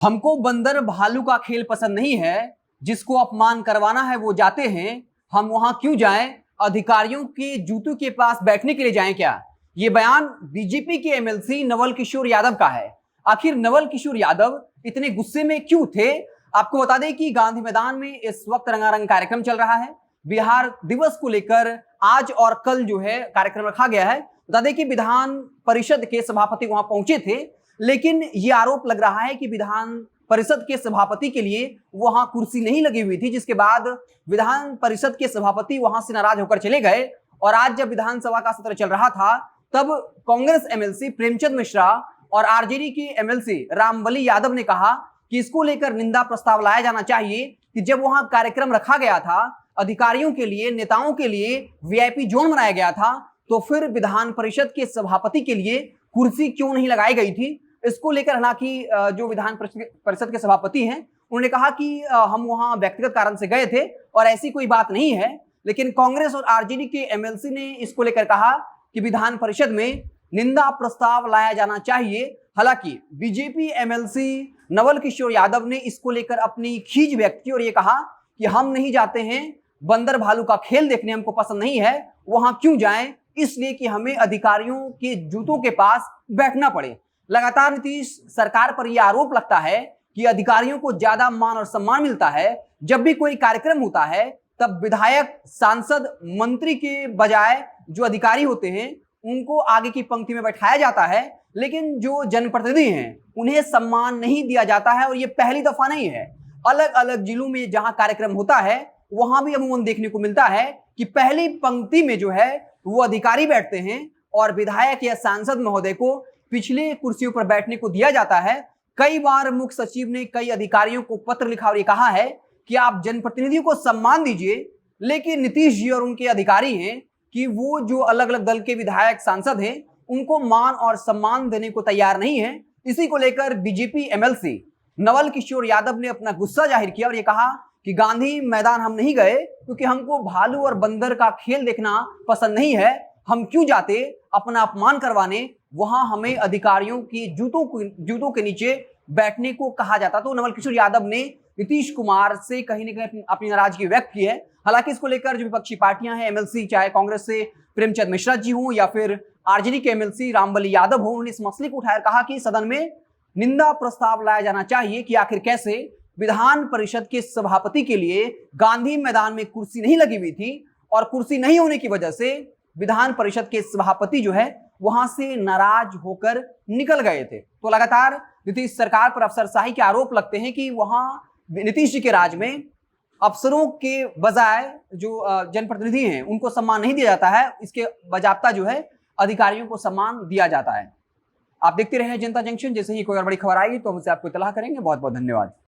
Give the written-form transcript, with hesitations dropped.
हमको बंदर भालू का खेल पसंद नहीं है, जिसको अपमान करवाना है वो जाते हैं, हम वहां क्यों जाएं, अधिकारियों के जूतों के पास बैठने के लिए जाएं क्या। ये बयान बीजेपी के एमएलसी नवल किशोर यादव का है। आखिर नवल किशोर यादव इतने गुस्से में क्यों थे? आपको बता दें कि गांधी मैदान में इस वक्त रंगारंग कार्यक्रम चल रहा है। बिहार दिवस को लेकर आज और कल जो है कार्यक्रम रखा गया है। बता दें कि विधान परिषद के सभापति वहां पहुंचे थे, लेकिन यह आरोप लग रहा है कि विधान परिषद के सभापति के लिए वहां कुर्सी नहीं लगी हुई थी, जिसके बाद विधान परिषद के सभापति वहां से नाराज होकर चले गए। और आज जब विधानसभा का सत्र चल रहा था, तब कांग्रेस एमएलसी प्रेमचंद मिश्रा और आरजेडी के एमएलसी रामबली यादव ने कहा कि इसको लेकर निंदा प्रस्ताव लाया जाना चाहिए कि जब वहां कार्यक्रम रखा गया था, अधिकारियों के लिए, नेताओं के लिए वीआईपी जोन बनाया गया था, तो फिर विधान परिषद के सभापति के लिए कुर्सी क्यों नहीं लगाई गई थी। इसको लेकर हालांकि जो विधान परिषद के सभापति हैं, उन्होंने कहा कि हम वहां व्यक्तिगत कारण से गए थे और ऐसी कोई बात नहीं है। लेकिन कांग्रेस और आरजेडी के एमएलसी ने इसको लेकर कहा कि विधान परिषद में निंदा प्रस्ताव लाया जाना चाहिए। हालांकि बीजेपी एमएलसी नवल किशोर यादव ने इसको लेकर अपनी खींच व्यक्त की और ये कहा कि हम नहीं जाते हैं, बंदर भालू का खेल देखने हमको पसंद नहीं है, वहां क्यों जाएं, इसलिए कि हमें अधिकारियों के जूतों के पास बैठना पड़े। लगातार नीतीश सरकार पर यह आरोप लगता है कि अधिकारियों को ज्यादा मान और सम्मान मिलता है। जब भी कोई कार्यक्रम होता है, तब विधायक, सांसद, मंत्री के बजाय जो अधिकारी होते हैं उनको आगे की पंक्ति में बैठाया जाता है, लेकिन जो जनप्रतिनिधि हैं उन्हें सम्मान नहीं दिया जाता है। और ये पहली दफा नहीं है, अलग अलग जिलों में जहां कार्यक्रम होता है वहां भी अमूमन देखने को मिलता है कि पहली पंक्ति में जो है वो अधिकारी बैठते हैं और विधायक या सांसद महोदय को पिछले कुर्सियों पर बैठने को दिया जाता है। कई बार मुख्य सचिव ने कई अधिकारियों को पत्र लिखा और ये कहा है कि आप जनप्रतिनिधियों को सम्मान दीजिए, लेकिन नीतीश जी और उनके अधिकारी हैं कि वो जो अलग अलग दल के विधायक, सांसद हैं, उनको मान और सम्मान देने को तैयार नहीं है। इसी को लेकर बीजेपी एमएलसी नवल किशोर यादव ने अपना गुस्सा जाहिर किया और ये कहा कि गांधी मैदान हम नहीं गए क्योंकि हमको भालू और बंदर का खेल देखना पसंद नहीं है, हम क्यों जाते अपना अपमान करवाने, वहां हमें अधिकारियों की जूतों के नीचे बैठने को कहा जाता। तो नवल किशोर यादव ने नीतीश कुमार से कहीं ना कहीं अपनी नाराजगी व्यक्त की है। हालांकि इसको लेकर जो विपक्षी पार्टियां हैं, एमएलसी, चाहे कांग्रेस से प्रेमचंद मिश्रा जी हों या फिर आरजेडी के एमएलसी रामबली यादव हो, उन्होंने इस मसले को उठाया, कहा कि सदन में निंदा प्रस्ताव लाया जाना चाहिए कि आखिर कैसे विधान परिषद के सभापति के लिए गांधी मैदान में कुर्सी नहीं लगी हुई थी और कुर्सी नहीं होने की वजह से विधान परिषद के सभापति जो है वहां से नाराज होकर निकल गए थे। तो लगातार नीतीश सरकार पर अफसरशाही के आरोप लगते हैं कि वहां नीतीश जी के राज में अफसरों के बजाय जो जनप्रतिनिधि हैं उनको सम्मान नहीं दिया जाता है, इसके बजाबता जो है अधिकारियों को सम्मान दिया जाता है। आप देखते रहे जनता जंक्शन। जैसे ही कोई और बड़ी खबर आएगी तो हम उसे आपको इत्तला करेंगे। बहुत बहुत धन्यवाद।